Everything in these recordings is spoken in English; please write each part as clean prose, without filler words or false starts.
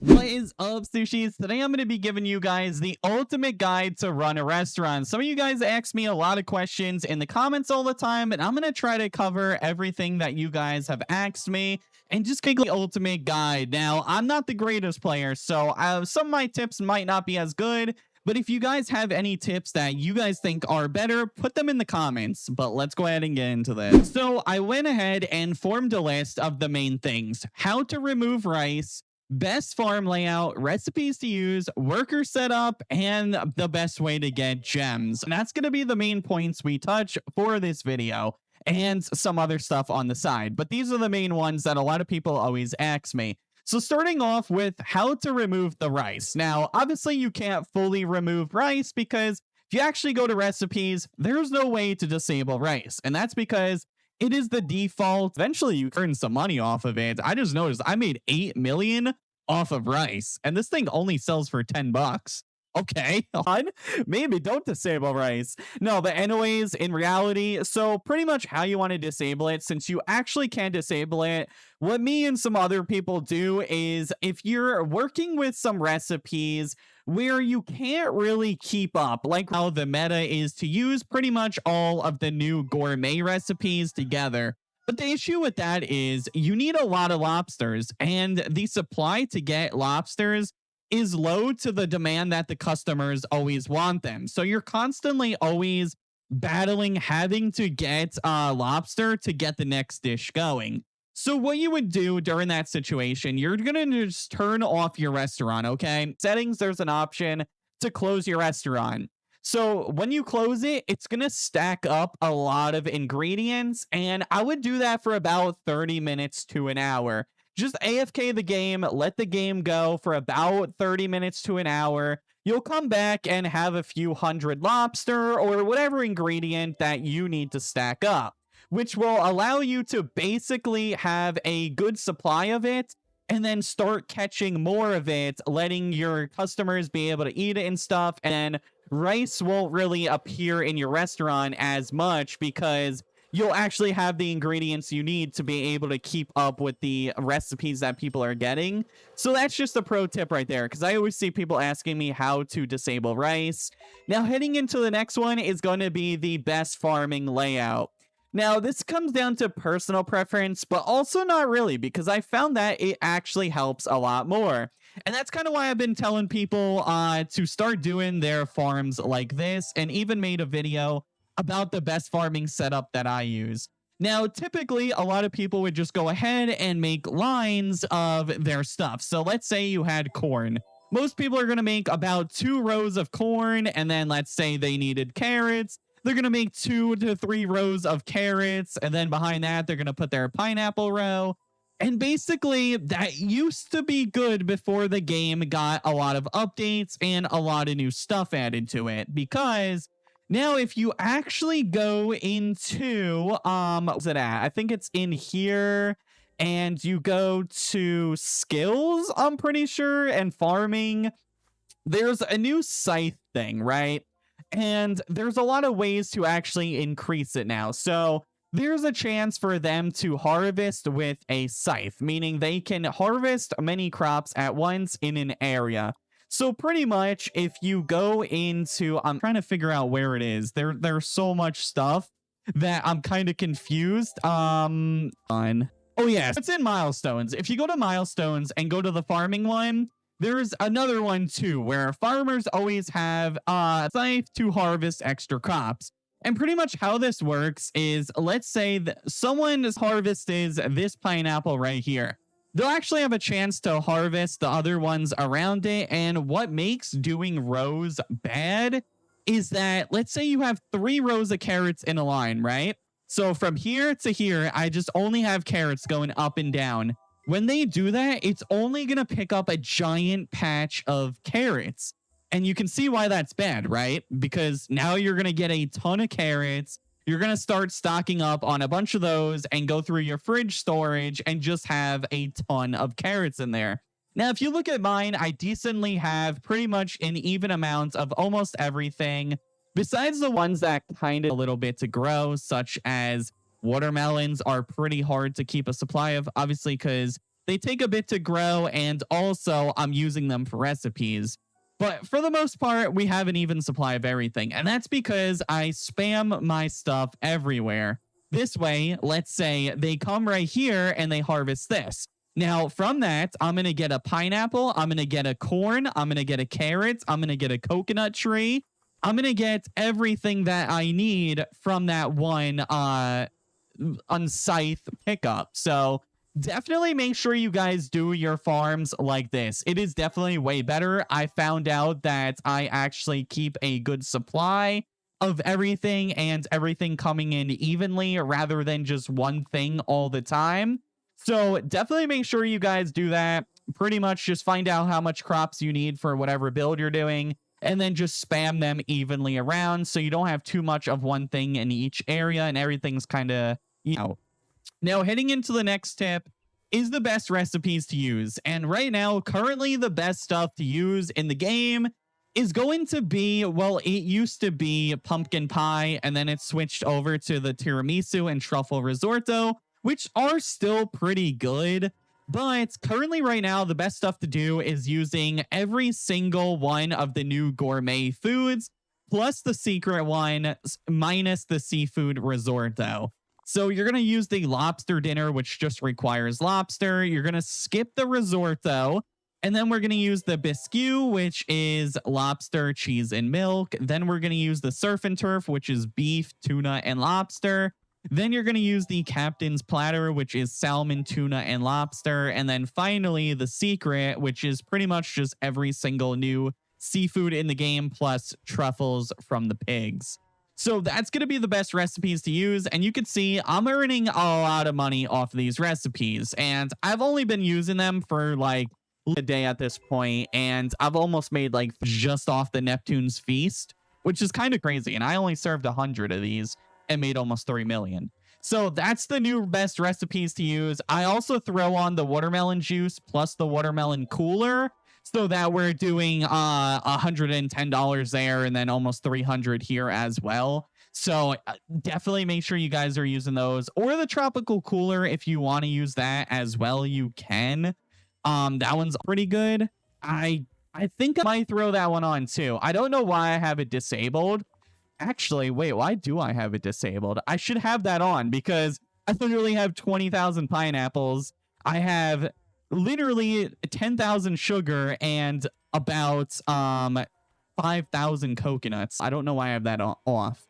What is up, sushis? Today I'm going to be giving you guys the ultimate guide to run a restaurant. Some of you guys ask me a lot of questions in the comments all the time, and I'm going to try to cover everything that you guys have asked me and just give the ultimate guide. Now, I'm not the greatest player, so some of my tips might not be as good, but if you guys have any tips that you guys think are better, put them in the comments. But let's go ahead and get into this. So I went ahead and formed a list of the main things: how to remove rice, best farm layout, recipes to use, worker setup, and the best way to get gems. And that's going to be the main points we touch for this video, and some other stuff on the side. But these are the main ones that a lot of people always ask me. So starting off with how to remove the rice. Now, obviously you can't fully remove rice because if you actually go to recipes, there's no way to disable rice. And that's because it is the default. Eventually you earn some money off of it. I just noticed I made 8 million off of rice, and this thing only sells for 10 bucks. Okay, maybe don't disable rice. No, but anyways, in reality, so pretty much how you want to disable it, since you actually can disable it, what me and some other people do is if you're working with some recipes where you can't really keep up, like how the meta is to use pretty much all of the new gourmet recipes together. But the issue with that is you need a lot of lobsters, and the supply to get lobsters is low to the demand that the customers always want them. So you're constantly always battling having to get lobster to get the next dish going. So what you would do during that situation, you're going to just turn off your restaurant, okay? Settings, there's an option to close your restaurant. So when you close it, it's going to stack up a lot of ingredients, and I would do that for about 30 minutes to an hour. Just AFK the game, let the game go for about 30 minutes to an hour. You'll come back and have a few hundred lobster or whatever ingredient that you need to stack up, which will allow you to basically have a good supply of it and then start catching more of it, letting your customers be able to eat it and stuff. And rice won't really appear in your restaurant as much because you'll actually have the ingredients you need to be able to keep up with the recipes that people are getting. So that's just a pro tip right there, because I always see people asking me how to disable rice. Now, heading into the next one is going to be the best farming layout. Now, this comes down to personal preference, but also not really, because I found that it actually helps a lot more. And that's kind of why I've been telling people to start doing their farms like this, and even made a video about the best farming setup that I use. Now, typically, a lot of people would just go ahead and make lines of their stuff. So let's say you had corn. Most people are going to make about 2 rows of corn, and then let's say they needed carrots. They're going to make 2 to 3 rows of carrots, and then behind that, they're going to put their pineapple row. And basically, that used to be good before the game got a lot of updates and a lot of new stuff added to it, because now, if you actually go into, what's it at? I think it's in here, and you go to skills, I'm pretty sure, and farming, there's a new scythe thing, right? And there's a lot of ways to actually increase it now. So there's a chance for them to harvest with a scythe, meaning they can harvest many crops at once in an area. So pretty much if you go into, I'm trying to figure out where it is. There's so much stuff that I'm kind of confused. Oh yes, it's in milestones. If you go to milestones and go to the farming one, there's another one too, where farmers always have scythe to harvest extra crops. And pretty much how this works is, let's say that someone's harvest is this pineapple right here. They'll actually have a chance to harvest the other ones around it. And what makes doing rows bad is that, let's say you have 3 rows of carrots in a line, right? So from here to here, I just only have carrots going up and down. When they do that, it's only going to pick up a giant patch of carrots. And you can see why that's bad, right? Because now you're going to get a ton of carrots. You're going to start stocking up on a bunch of those and go through your fridge storage and just have a ton of carrots in there. Now, if you look at mine, I decently have pretty much an even amount of almost everything, besides the ones that kind of a little bit to grow, such as watermelons are pretty hard to keep a supply of, obviously, because They take a bit to grow, and also I'm using them for recipes. But for the most part, we have an even supply of everything. And that's because I spam my stuff everywhere. This way, let's say they come right here and they harvest this. Now, from that, I'm going to get a pineapple. I'm going to get a corn. I'm going to get a carrot. I'm going to get a coconut tree. I'm going to get everything that I need from that one unscythe pickup. So definitely make sure you guys do your farms like this. It is definitely way better. I found out that I actually keep a good supply of everything and everything coming in evenly rather than just one thing all the time. So definitely make sure you guys do that. Pretty much just find out how much crops you need for whatever build you're doing, and then just spam them evenly around so you don't have too much of one thing in each area and everything's kind of, you know. Now, heading into the next tip is the best recipes to use. And right now, currently the best stuff to use in the game is going to be, well, it used to be pumpkin pie, and then it switched over to the tiramisu and truffle risotto, which are still pretty good. But currently right now, the best stuff to do is using every single one of the new gourmet foods, plus the secret one, minus the seafood risotto. So you're going to use the lobster dinner, which just requires lobster. You're going to skip the risotto. And then we're going to use the biscuit, which is lobster, cheese, and milk. Then we're going to use the surf and turf, which is beef, tuna, and lobster. Then you're going to use the captain's platter, which is salmon, tuna, and lobster. And then finally, the secret, which is pretty much just every single new seafood in the game, plus truffles from the pigs. So that's going to be the best recipes to use. And you can see I'm earning a lot of money off of these recipes. And I've only been using them for like a day at this point, and I've almost made like just off the Neptune's Feast, which is kind of crazy. And I only served 100 of these and made almost 3 million. So that's the new best recipes to use. I also throw on the watermelon juice plus the watermelon cooler, so that we're doing $110 there and then almost 300 here as well. So definitely make sure you guys are using those, or the tropical cooler. If you want to use that as well, you can. That one's pretty good. I think I might throw that one on too. I don't know why I have it disabled. Actually, wait, why do I have it disabled? I should have that on because I literally have 20,000 pineapples. I have literally 10,000 sugar and about 5,000 coconuts. I don't know why I have that off.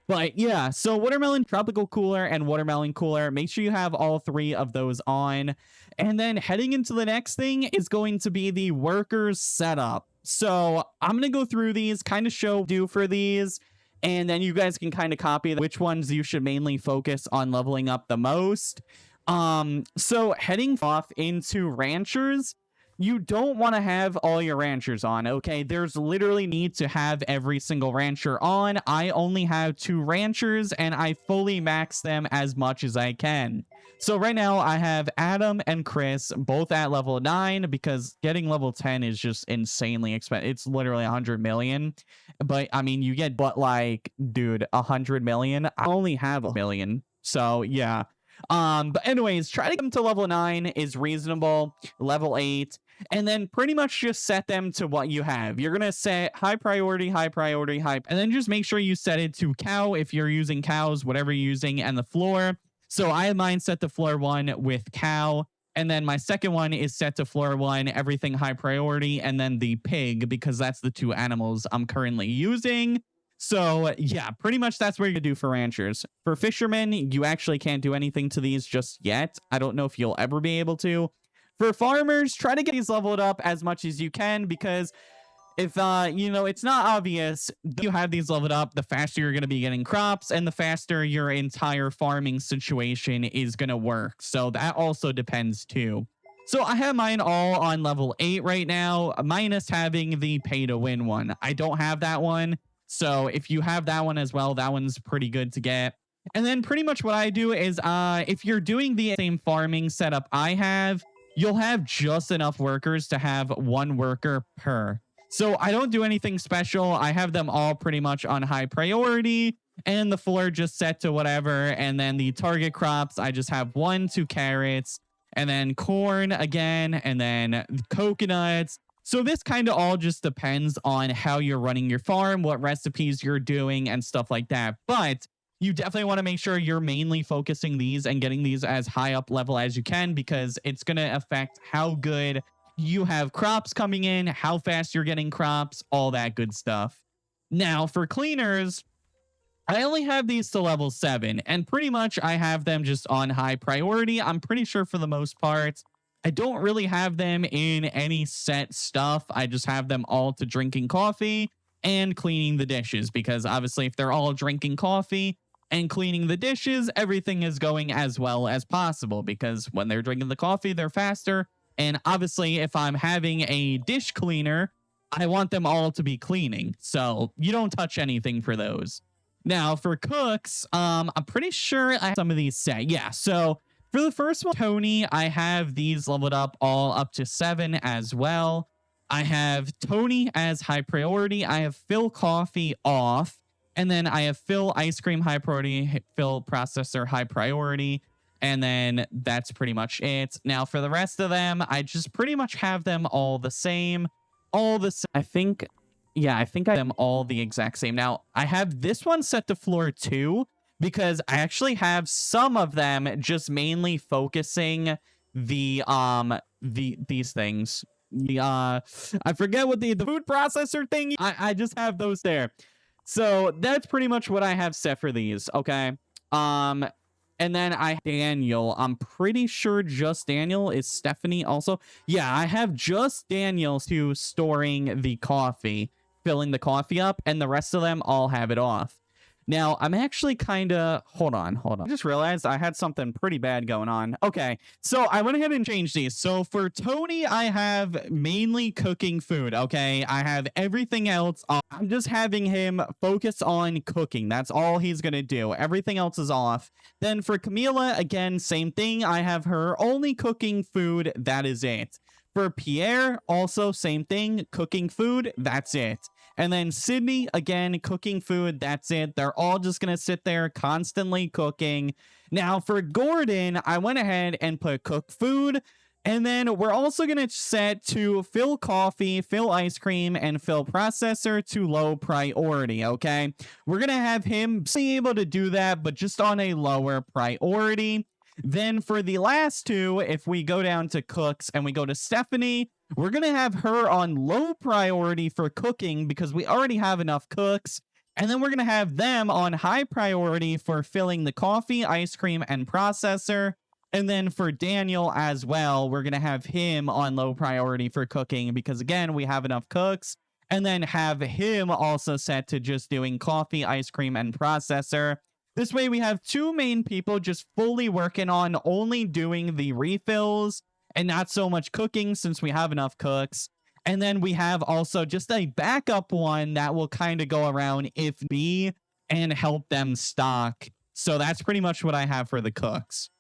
But yeah, so watermelon tropical cooler and watermelon cooler, make sure you have all three of those on. And then heading into the next thing is going to be the workers setup. So I'm going to go through these, kind of show do for these, and then you guys can kind of copy which ones you should mainly focus on leveling up the most. So heading off into ranchers, you don't want to have all your ranchers on, okay? There's literally need to have every single rancher on. I only have 2 ranchers, and I fully max them as much as I can. So right now, I have Adam and Chris, both at level 9, because getting level 10 is just insanely expensive. It's literally 100 million. But, I mean, you get, but like, dude, 100 million? I only have 1 million. So, yeah. But anyways, try to get them to level 9 is reasonable. Level 8. And then pretty much just set them to what you have. You're going to set high priority, and then just make sure you set it to cow if you're using cows, whatever you're using, and the floor. So I have mine set to floor 1 with cow. And then my second one is set to floor 1, everything high priority, and then the pig, because that's the 2 animals I'm currently using. So yeah, pretty much that's what you're gonna do for ranchers. For fishermen, you actually can't do anything to these just yet. I don't know if you'll ever be able to. For farmers, try to get these leveled up as much as you can, because if, you know, it's not obvious, you have these leveled up, the faster you're going to be getting crops and the faster your entire farming situation is going to work. So that also depends too. So I have mine all on level 8 right now, minus having the pay to win one. I don't have that one. So if you have that one as well, that one's pretty good to get. And then pretty much what I do is, if you're doing the same farming setup I have, you'll have just enough workers to have 1 worker per. So I don't do anything special. I have them all pretty much on high priority, and the floor just set to whatever. And then the target crops, I just have 1, 2 carrots, and then corn again, and then coconuts. So this kind of all just depends on how you're running your farm, what recipes you're doing, and stuff like that. But you definitely want to make sure you're mainly focusing these and getting these as high up level as you can, because it's going to affect how good you have crops coming in, how fast you're getting crops, all that good stuff. Now, for cleaners, I only have these to level 7, and pretty much I have them just on high priority. I'm pretty sure for the most part. I don't really have them in any set stuff. I just have them all to drinking coffee and cleaning the dishes, because obviously if they're all drinking coffee and cleaning the dishes, everything is going as well as possible, because when they're drinking the coffee, they're faster. And obviously if I'm having a dish cleaner, I want them all to be cleaning. So you don't touch anything for those. Now for cooks, I'm pretty sure I have some of these set. Yeah, so for the first one, Tony, I have these leveled up all up to 7 as well. I have Tony as high priority. I have Phil Coffee off. And then I have Phil Ice Cream high priority, Phil Processor high priority. And then that's pretty much it. Now for the rest of them, I just pretty much have them all the same. I think I have them all the exact same. Now, I have this one set to floor 2 because I actually have some of them just mainly focusing these things. I forget what the food processor thing. I just have those there. So that's pretty much what I have set for these, okay? And then Daniel. I'm pretty sure just Daniel. Is Stephanie also? Yeah, I have just Daniel to storing the coffee, filling the coffee up, and the rest of them all have it off. Now, I'm actually kind of... Hold on. I just realized I had something pretty bad going on. Okay, so I went ahead and changed these. So for Tony, I have mainly cooking food, okay? I have everything else. I'm just having him focus on cooking. That's all he's going to do. Everything else is off. Then for Camila, again, same thing. I have her only cooking food. That is it. For Pierre, also same thing. Cooking food. That's it. And then Sydney, again, cooking food. That's it. They're all just going to sit there constantly cooking. Now, for Gordon, I went ahead and put cook food. And then we're also going to set to Phil Coffee, Phil Ice Cream, and Phil Processor to low priority, okay? We're going to have him be able to do that, but just on a lower priority. Then for the last two, if we go down to cooks and we go to Stephanie, we're going to have her on low priority for cooking because we already have enough cooks. And then we're going to have them on high priority for filling the coffee, ice cream, and processor. And then for Daniel as well, we're going to have him on low priority for cooking because, again, we have enough cooks. And then have him also set to just doing coffee, ice cream, and processor. This way we have two main people just fully working on only doing the refills and not so much cooking since we have enough cooks. And then we have also just a backup one that will kind of go around if be and help them stock. So that's pretty much what I have for the cooks.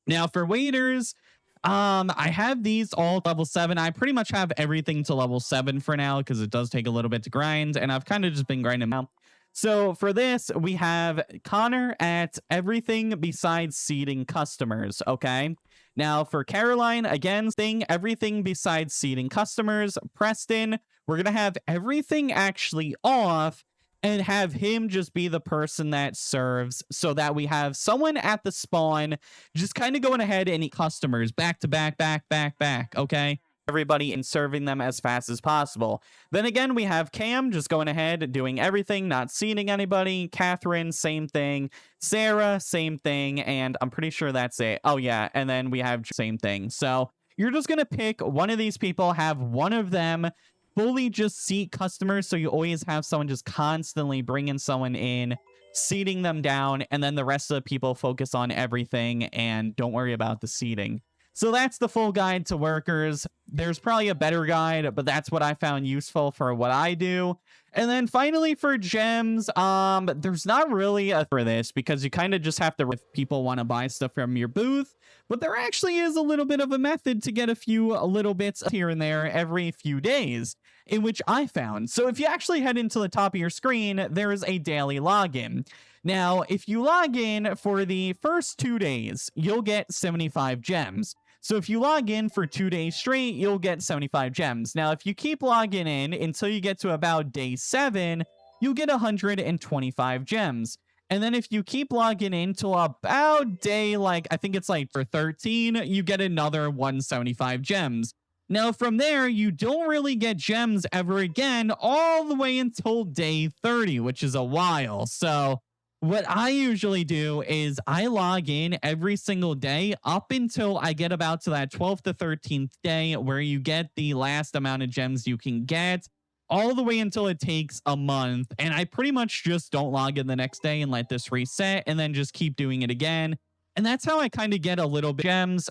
Now for waiters, I have these all level 7. I pretty much have everything to level 7 for now because it does take a little bit to grind, and I've kind of just been grinding them out. So for this, we have Connor at everything besides seating customers, okay? Now for Caroline, again, everything besides seating customers. Preston, we're going to have everything actually off and have him just be the person that serves so that we have someone at the spawn just kind of going ahead and eat customers back to back, okay? Everybody and serving them as fast as possible. Then again, we have Cam just going ahead doing everything, not seating anybody. Catherine, same thing. Sarah, same thing. And I'm pretty sure that's it. Oh yeah, and then we have same thing. So you're just gonna pick one of these people, have one of them fully just seat customers, so you always have someone just constantly bringing someone in, seating them down, and then the rest of the people focus on everything and don't worry about the seating. So that's the full guide to workers. There's probably a better guide, but that's what I found useful for what I do. And then finally for gems, there's not really a for this because you kind of just have to, if people want to buy stuff from your booth, but there actually is a little bit of a method to get a few little bits here and there every few days, in which I found. So if you actually head into the top of your screen, there is a daily login. Now, if you log in for the first 2 days, you'll get 75 gems. So if you log in for 2 days straight, you'll get 75 gems. Now, if you keep logging in until you get to about day 7, you'll get 125 gems. And then if you keep logging in till about day, like, I think it's like for 13, you get another 175 gems. Now, from there, you don't really get gems ever again all the way until day 30, which is a while. So what I usually do is I log in every single day up until I get about to that 12th to 13th day where you get the last amount of gems you can get, all the way until it takes a month. And I pretty much just don't log in the next day and let this reset and then just keep doing it again. And that's how I kind of get a little bit gems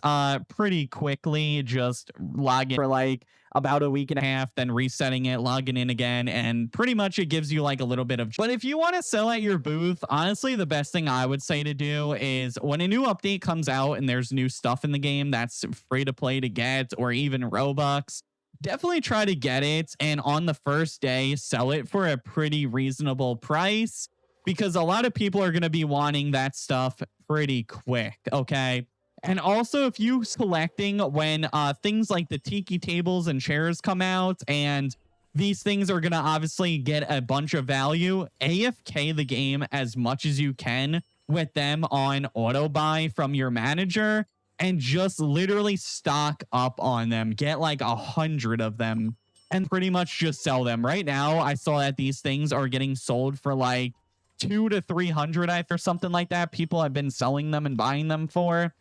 pretty quickly. Just log in for like about a week and a half, then resetting it, logging in again, and pretty much it gives you like a little bit of. But if you want to sell at your booth, honestly, the best thing I would say to do is when a new update comes out and there's new stuff in the game that's free to play to get, or even Robux, definitely try to get it. And on the first day, sell it for a pretty reasonable price, because a lot of people are going to be wanting that stuff pretty quick. Okay. And also, if you selecting when things like the tiki tables and chairs come out, and these things are going to obviously get a bunch of value, AFK the game as much as you can with them on auto buy from your manager, and just literally stock up on them. Get like 100 of them and pretty much just sell them. Right now, I saw that these things are getting sold for like 200 to 300 or something like that. People have been selling them and buying them for.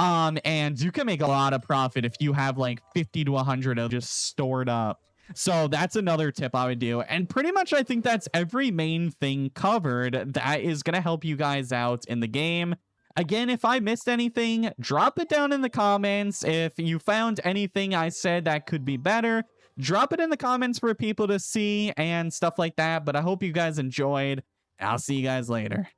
And you can make a lot of profit if you have like 50 to 100 of just stored up. So that's another tip I would do. And pretty much I think that's every main thing covered that is going to help you guys out in the game. Again, if I missed anything, drop it down in the comments. If you found anything I said that could be better, drop it in the comments for people to see and stuff like that. But I hope you guys enjoyed. I'll see you guys later.